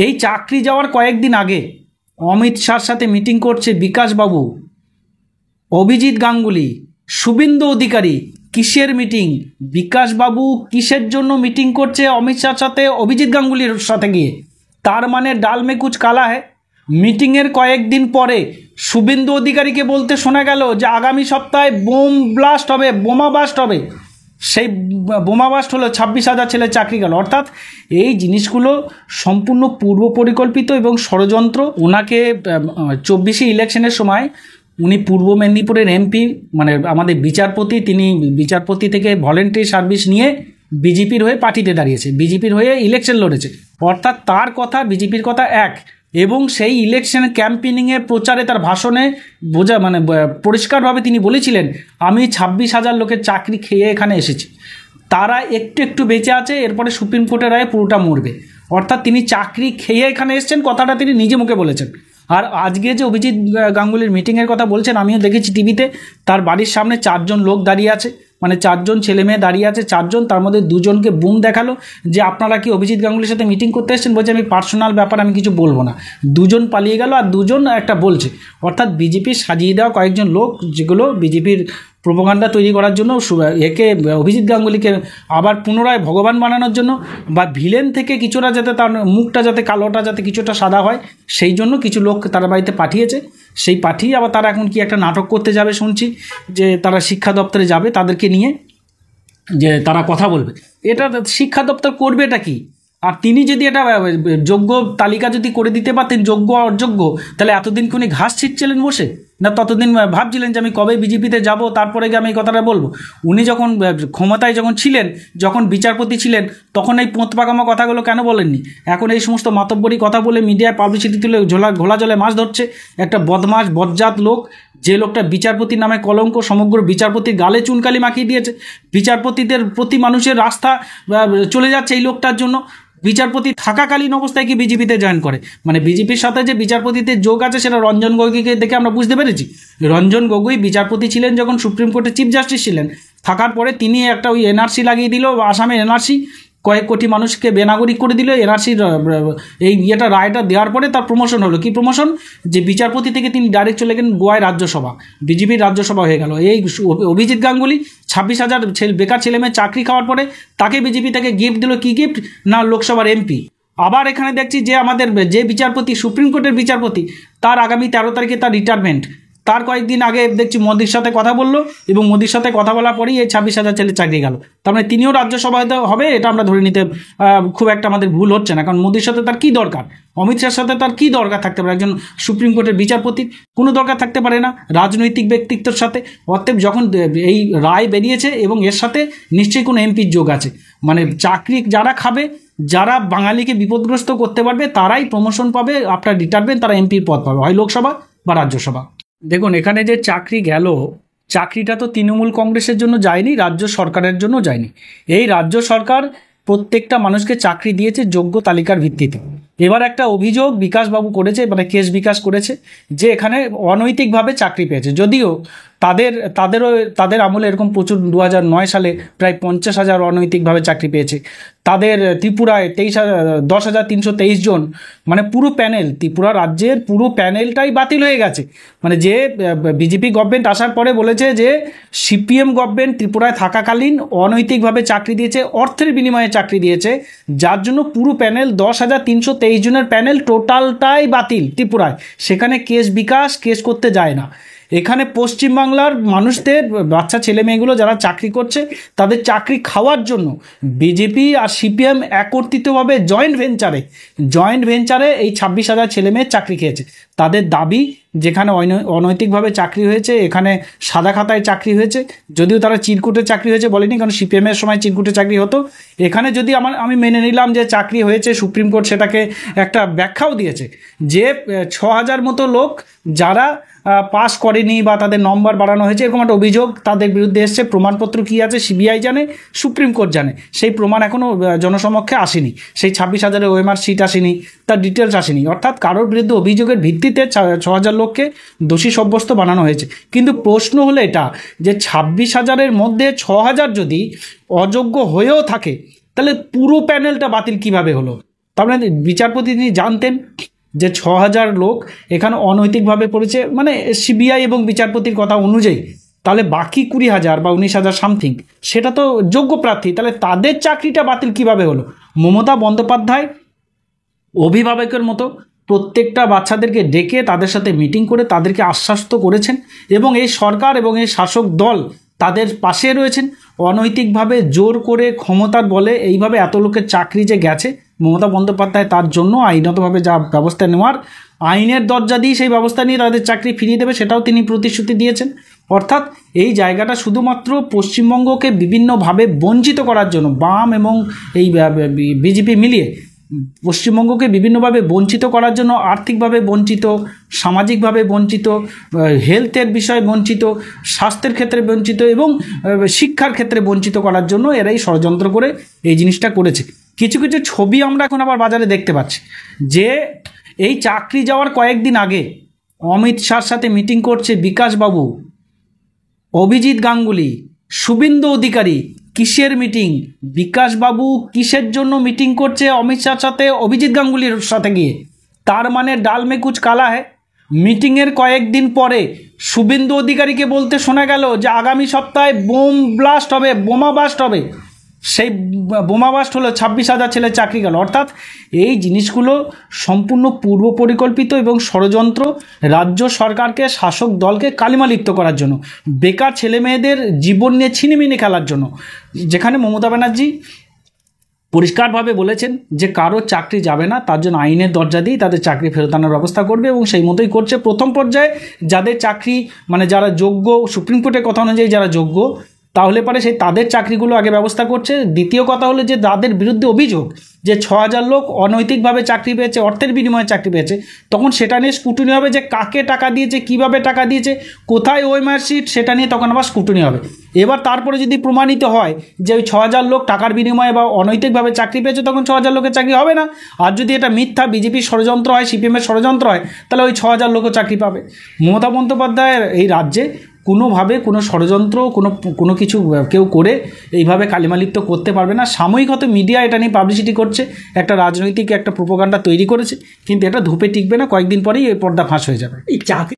এই চাকরি যাওয়ার কয়েকদিন আগে অমিত শাহর সাথে মিটিং করছে বিকাশবাবু, অভিজিৎ গাঙ্গুলি, শুভেন্দু অধিকারী। কিসের মিটিং? বিকাশবাবু কিসের জন্য মিটিং করছে অমিত শাহর সাথে, অভিজিৎ গাঙ্গুলির সাথে গিয়ে? তার মানে ডাল মে কুছ কালা হ্যায়। মিটিংয়ের কয়েকদিন পরে শুভেন্দু অধিকারীকে বলতে শোনা গেল যে আগামী সপ্তাহে বোম ব্লাস্ট হবে, বোমা ব্লাস্ট হবে। সেই বোমা ব্লাস্ট হলো, 26,000 ছেলের চাকরি গেল। অর্থাৎ এই জিনিসগুলো সম্পূর্ণ পূর্ব পরিকল্পিত এবং ষড়যন্ত্র। ওনাকে 24 ইলেকশনের সময় উনি পূর্ব মেদিনীপুরের এমপি, মানে আমাদের বিচারপতি, তিনি বিচারপতি থেকে ভলেন্টারি সার্ভিস নিয়ে বিজেপির হয়ে পার্টিতে দাঁড়িয়েছে, বিজেপির হয়ে ইলেকশন লড়েছে। অর্থাৎ তার কথা বিজেপির কথা এক। এবং সেই ইলেকশন ক্যাম্পেনিংয়ের প্রচারে তার ভাষণে পরিষ্কারভাবে তিনি বলেছিলেন, আমি 26,000 লোকের চাকরি খেয়ে এখানে এসেছি, তারা একটু একটু বেঁচে আছে, এরপরে সুপ্রিম কোর্টের রায়ে পুরোটা মরবে। অর্থাৎ তিনি চাকরি খেয়ে এখানে এসেছেন, কথাটা তিনি নিজে মুখে বলেছেন। আর আজকে যে অভিজিৎ গাঙ্গুলির মিটিংয়ের কথা বলছেন, আমিও দেখেছি টিভিতে, তার বাড়ির সামনে 4 জন লোক দাঁড়িয়ে আছে, মানে 4 জন ছেলে মেয়ে দাঁড়িয়ে আছে, 4 জন, তার মধ্যে 2 জনকে বুম দেখালো যে আপনারা কি অভিজিৎ গাঙ্গুলির সাথে মিটিং করতে এসেছেন? বলছে আমি পার্সোনাল ব্যাপার আমি কিছু বলবো না। 2 জন পালিয়ে গেল আর 2 জন একটা বলছে। অর্থাৎ বিজেপির সাজিয়ে দেওয়া কয়েকজন লোক, যেগুলো বিজেপির প্রোপাগান্ডা তৈরি করার জন্য, একে অভিজিৎ গাঙ্গুলিকে আবার পুনরায় ভগবান বানানোর জন্য, বা ভিলেন থেকে কিছুটা যাতে তার মুখটা যাতে কালোটা যাতে কিছুটা সাদা হয়, সেই জন্য কিছু লোক তার বাড়িতে পাঠিয়েছে। সেই পাঠিয়ে আবার তারা এখন কি একটা নাটক করতে যাবে শুনছি, যে তারা শিক্ষা দপ্তরে যাবে তাদেরকে নিয়ে, যে তারা কথা বলবে। এটা শিক্ষা দপ্তর করবে এটা কি? আর তিনি যদি এটা যোগ্য তালিকা যদি করে দিতে পারতেন, যোগ্য অযোগ্য, তাহলে এতদিন কি উনি ঘাস ছিটছিলেন বসে? না ততদিন ভাবছিলেন যে আমি কবে বিজেপিতে যাব, তারপরে গিয়ে আমি এই কথাটা বলবো? উনি যখন ক্ষমতায় যখন ছিলেন, যখন বিচারপতি ছিলেন, তখন এই পোঁত পাকামা কথাগুলো কেন বলেননি? এখন এই সমস্ত মাতব্বরি কথা বলে মিডিয়ায় পাবলিসিটি তুলে ঘোলা জলে মাছ ধরছে একটা বদমাশ বজ্জাত লোক, যে লোকটা বিচারপতির নামে কলঙ্ক, সমগ্র বিচারপতির গালে চুনকালি মাখিয়ে দিয়েছে। বিচারপতিদের প্রতি মানুষের আস্থা চলে যাচ্ছে এই লোকটার জন্য। বিচারপতি থাকাকালীন অবস্থায় কি বিজেপিতে জয়েন করে? মানে বিজেপির সাথে যে বিচারপতিদের যোগ আছে সেটা রঞ্জন গগৈকে দেখে আমরা বুঝতে পেরেছি। রঞ্জন গগৈ বিচারপতি ছিলেন যখন সুপ্রিম কোর্টের চিফ জাস্টিস ছিলেন, থাকার পরে তিনি একটা ওই এনআরসি লাগিয়ে দিল, আসামের এনআরসি, কয়েক কোটি মানুষকে বেনাগরিক করে দিল। এনআরসির এই রায়টা দেওয়ার পরে তার প্রমোশন হলো। কি প্রমোশন? যে বিচারপতি থেকে তিনি ডাইরেক্ট চলে গেলেন গোয়ায় রাজ্যসভা, বিজেপির রাজ্যসভা হয়ে গেল। এই অভিজিৎ গাঙ্গুলি 26,000 বেকার ছেলে মেয়ে চাকরি খাওয়ার পরে তাকে বিজেপি থেকে গিফট দিল। কি গিফট? না লোকসভার এমপি। আবার এখানে দেখছি যে আমাদের যে বিচারপতি, সুপ্রিম কোর্টের বিচারপতি, তার আগামী 13 তারিখে তার রিটায়ারমেন্ট। তার কয়েকদিন আগে দেখছি মোদির সাথে কথা বললো, এবং মোদির সাথে কথা বলার পরেই এই 26,000 ছেলে চাকরি গেল। তার মানে তিনিও রাজ্যসভায় হবে, এটা আমরা ধরে নিতে খুব একটা আমাদের ভুল হচ্ছে না। কারণ মোদির সাথে তার কী দরকার, অমিত শাহের সাথে তার কী দরকার থাকতে পারে? একজন সুপ্রিম কোর্টের বিচারপতির কোনো দরকার থাকতে পারে না রাজনৈতিক ব্যক্তিত্বের সাথে। অতএব যখন এই রায় বেরিয়েছে, এবং এর সাথে নিশ্চয়ই কোনো এমপির যোগ আছে, মানে চাকরি যারা খাবে, যারা বাঙালিকে বিপদগ্রস্ত করতে পারবে, তারাই প্রমোশন পাবে, আপনার রিটায়ারমেন্ট, তারা এমপির পদ পাবে, হয় লোকসভা বা রাজ্যসভা। দেখুন এখানে যে চাকরি গেল, চাকরিটা তো তৃণমূল কংগ্রেসের জন্য যায়নি, রাজ্য সরকারের জন্য যায়নি। এই রাজ্য সরকার প্রত্যেকটা মানুষকে চাকরি দিয়েছে যোগ্য তালিকার ভিত্তিতে। এবার একটা অভিযোগ বিকাশবাবু করেছে, মানে কেস বিকাশ করেছে, যে এখানে অনৈতিকভাবে চাকরি পেয়েছে। যদিও তাদের আমলে এরকম প্রচুর 2009 সালে প্রায় 50,000 অনৈতিকভাবে চাকরি পেয়েছে। তাদের ত্রিপুরায় 10,323 জন, মানে পুরো প্যানেল, ত্রিপুরা রাজ্যের পুরো প্যানেলটাই বাতিল হয়ে গেছে। মানে যে বিজেপি গভর্নমেন্ট আসার পরে বলেছে যে সিপিএম গভর্নমেন্ট ত্রিপুরায় থাকাকালীন অনৈতিকভাবে চাকরি দিয়েছে, অর্থের বিনিময়ে চাকরি দিয়েছে, যার জন্য পুরো প্যানেল 10,323 জনের প্যানেল টোটালটাই বাতিল ত্রিপুরায়। সেখানে কেস করতে যায় না। এখানে পশ্চিমবাংলার মানুষদের বাচ্চা ছেলে মেয়েগুলো যারা চাকরি করছে, তাদের চাকরি খাওয়ার জন্য বিজেপি আর সিপিএম একত্রিতভাবে জয়েন্ট ভেঞ্চারে এই 26,000 ছেলে মেয়ের চাকরি খেয়েছে। তাদের দাবি, যেখানে অনৈতিকভাবে চাকরি হয়েছে, এখানে সাদা খাতায় চাকরি হয়েছে, যদিও তারা চিরকুটে চাকরি হয়েছে বলেনি, কারণ সিপিএমের সময় চিরকুটে চাকরি হতো। এখানে যদি আমি মেনে নিলাম যে চাকরি হয়েছে, সুপ্রিম কোর্ট সেটাকে একটা ব্যাখ্যাও দিয়েছে যে 6,000 মতো লোক যারা পাস করেনি বা তাদের নম্বর বাড়ানো হয়েছে, এরকম একটা অভিযোগ তাদের বিরুদ্ধে এসছে। প্রমাণপত্র কী আছে সিবিআই জানে, সুপ্রিম কোর্ট জানে, সেই প্রমাণ এখনও জনসমক্ষে আসেনি। সেই 26,000 ওএমআর সিট আসেনি, তার ডিটেলস আসেনি। অর্থাৎ কারোর বিরুদ্ধে অভিযোগের ভিত্তিতে 6,000 লোককে দোষী সাব্যস্ত বানানো হয়েছে। কিন্তু প্রশ্ন হলো এটা যে 26,000-এর মধ্যে 6,000 যদি অযোগ্য হয়েও থাকে, তাহলে পুরো প্যানেলটা বাতিল কিভাবে হলো? তার মানে বিচারপতি তিনি জানতেন যে 6,000 লোক এখানে অনৈতিকভাবে পড়েছে, মানে সিবিআই এবং বিচারপতির কথা অনুযায়ী, তাহলে বাকি 20,000 বা 19,000 সামথিং সেটা তো যোগ্য প্রার্থী, তাহলে তাদের চাকরিটা বাতিল কিভাবে হলো? মমতা বন্দ্যোপাধ্যায় অভিভাবকের মতো প্রত্যেকটা বাচ্চাদেরকে ডেকে তাদের সাথে মিটিং করে তাদেরকে আশ্বস্ত করেছেন এবং এই সরকার এবং এই শাসক দল তাদের পাশে রয়েছেন। অনৈতিকভাবে জোর করে ক্ষমতার বলে এইভাবে এত লোকের চাকরি যে গেছে, মমতা বন্দ্যোপাধ্যায় তার জন্য আইনতভাবে যা ব্যবস্থা নেওয়ার, আইনের দরজা দিয়ে সেই ব্যবস্থা নিয়ে তাদের চাকরি ফিরিয়ে দেবে সেটাও তিনি প্রতিশ্রুতি দিয়েছেন। অর্থাৎ এই জায়গাটা শুধুমাত্র পশ্চিমবঙ্গকে বিভিন্নভাবে বঞ্চিত করার জন্য, বাম এবং এই বিজেপি মিলিয়ে পশ্চিমবঙ্গকে বিভিন্নভাবে বঞ্চিত করার জন্য, আর্থিকভাবে বঞ্চিত, সামাজিকভাবে বঞ্চিত, হেলথের বিষয়ে বঞ্চিত, স্বাস্থ্যের ক্ষেত্রে বঞ্চিত এবং শিক্ষার ক্ষেত্রে বঞ্চিত করার জন্য এরাই ষড়যন্ত্র করে এই জিনিসটা করেছে। কিছু কিছু ছবি আমরা এখন আবার বাজারে দেখতে পাচ্ছি যে এই চাকরি যাওয়ার কয়েকদিন আগে অমিত শাহর সাথে মিটিং করছে বিকাশবাবু, অভিজিৎ গাঙ্গুলি, শুভেন্দু অধিকারী। কিসের মিটিং? বিকাশবাবু কিসের জন্য মিটিং করছে অমিত শাহর সাথে, অভিজিৎ গাঙ্গুলির সাথে গিয়ে? তার মানে ডাল মে কুচ কালা হ্যায়। মিটিংয়ের কয়েকদিন পরে শুভেন্দু অধিকারীকে বলতে শোনা গেল যে আগামী সপ্তাহে বোম ব্লাস্ট হবে, বোমা ব্লাস্ট হবে। সেই বোমা ব্লাস্ট হলো 26,000 ছেলের চাকরি গেল। অর্থাৎ এই জিনিসগুলো সম্পূর্ণ পূর্ব পরিকল্পিত এবং ষড়যন্ত্র, রাজ্য সরকারকে, শাসক দলকে কালিমালিপ্ত করার জন্য, বেকার ছেলে মেয়েদের জীবন নিয়ে ছিনিমিনি খেলার জন্য। যেখানে মমতা ব্যানার্জি পরিষ্কারভাবে বলেছেন যে কারো চাকরি যাবে না, তার জন্য আইনের দরজা দিয়ে তাদের চাকরি ফেরত আনার ব্যবস্থা করবে এবং সেই মতোই করছে। প্রথম পর্যায়ে যাদের চাকরি, মানে যারা যোগ্য, সুপ্রিম কোর্টের কথা অনুযায়ী যারা যোগ্য, তাহলে পরে সেই তাদের চাকরিগুলো আগে ব্যবস্থা করছে। দ্বিতীয় কথা হলো যে তাদের বিরুদ্ধে অভিযোগ যে 6,000 লোক অনৈতিকভাবে চাকরি পেয়েছে, অর্থের বিনিময়ে চাকরি পেয়েছে, তখন সেটা নিয়ে স্কুটনি হবে যে কাকে টাকা দিয়েছে, কিভাবে টাকা দিয়েছে, কোথায় ওই মার্কশিট, সেটা নিয়ে তখন আবার স্কুটনি হবে। এবার তারপরে যদি প্রমাণিত হয় যে ওই 6,000 লোক টাকার বিনিময়ে বা অনৈতিকভাবে চাকরি পেয়েছে, তখন 6,000 লোকের চাকরি হবে না। আর যদি এটা মিথ্যা বিজেপির ষড়যন্ত্র হয়, সিপিএমের ষড়যন্ত্র হয়, তাহলে ওই 6,000 লোকও চাকরি পাবে। মমতা বন্দ্যোপাধ্যায়ের এই রাজ্যে কোনোভাবে কোনো ষড়যন্ত্র, কোনো কিছু কেউ করে এইভাবে কালিমালিপ্ত করতে পারবে না। সাময়িক হয়তো মিডিয়া এটা নিয়ে পাবলিসিটি করছে, একটা রাজনৈতিক একটা প্রোপাগান্ডা তৈরি করেছে, কিন্তু এটা ধূপে টিকবে না, কয়েকদিন পরেই এই পর্দা ফাঁস হয়ে যাবে। এই চাকরি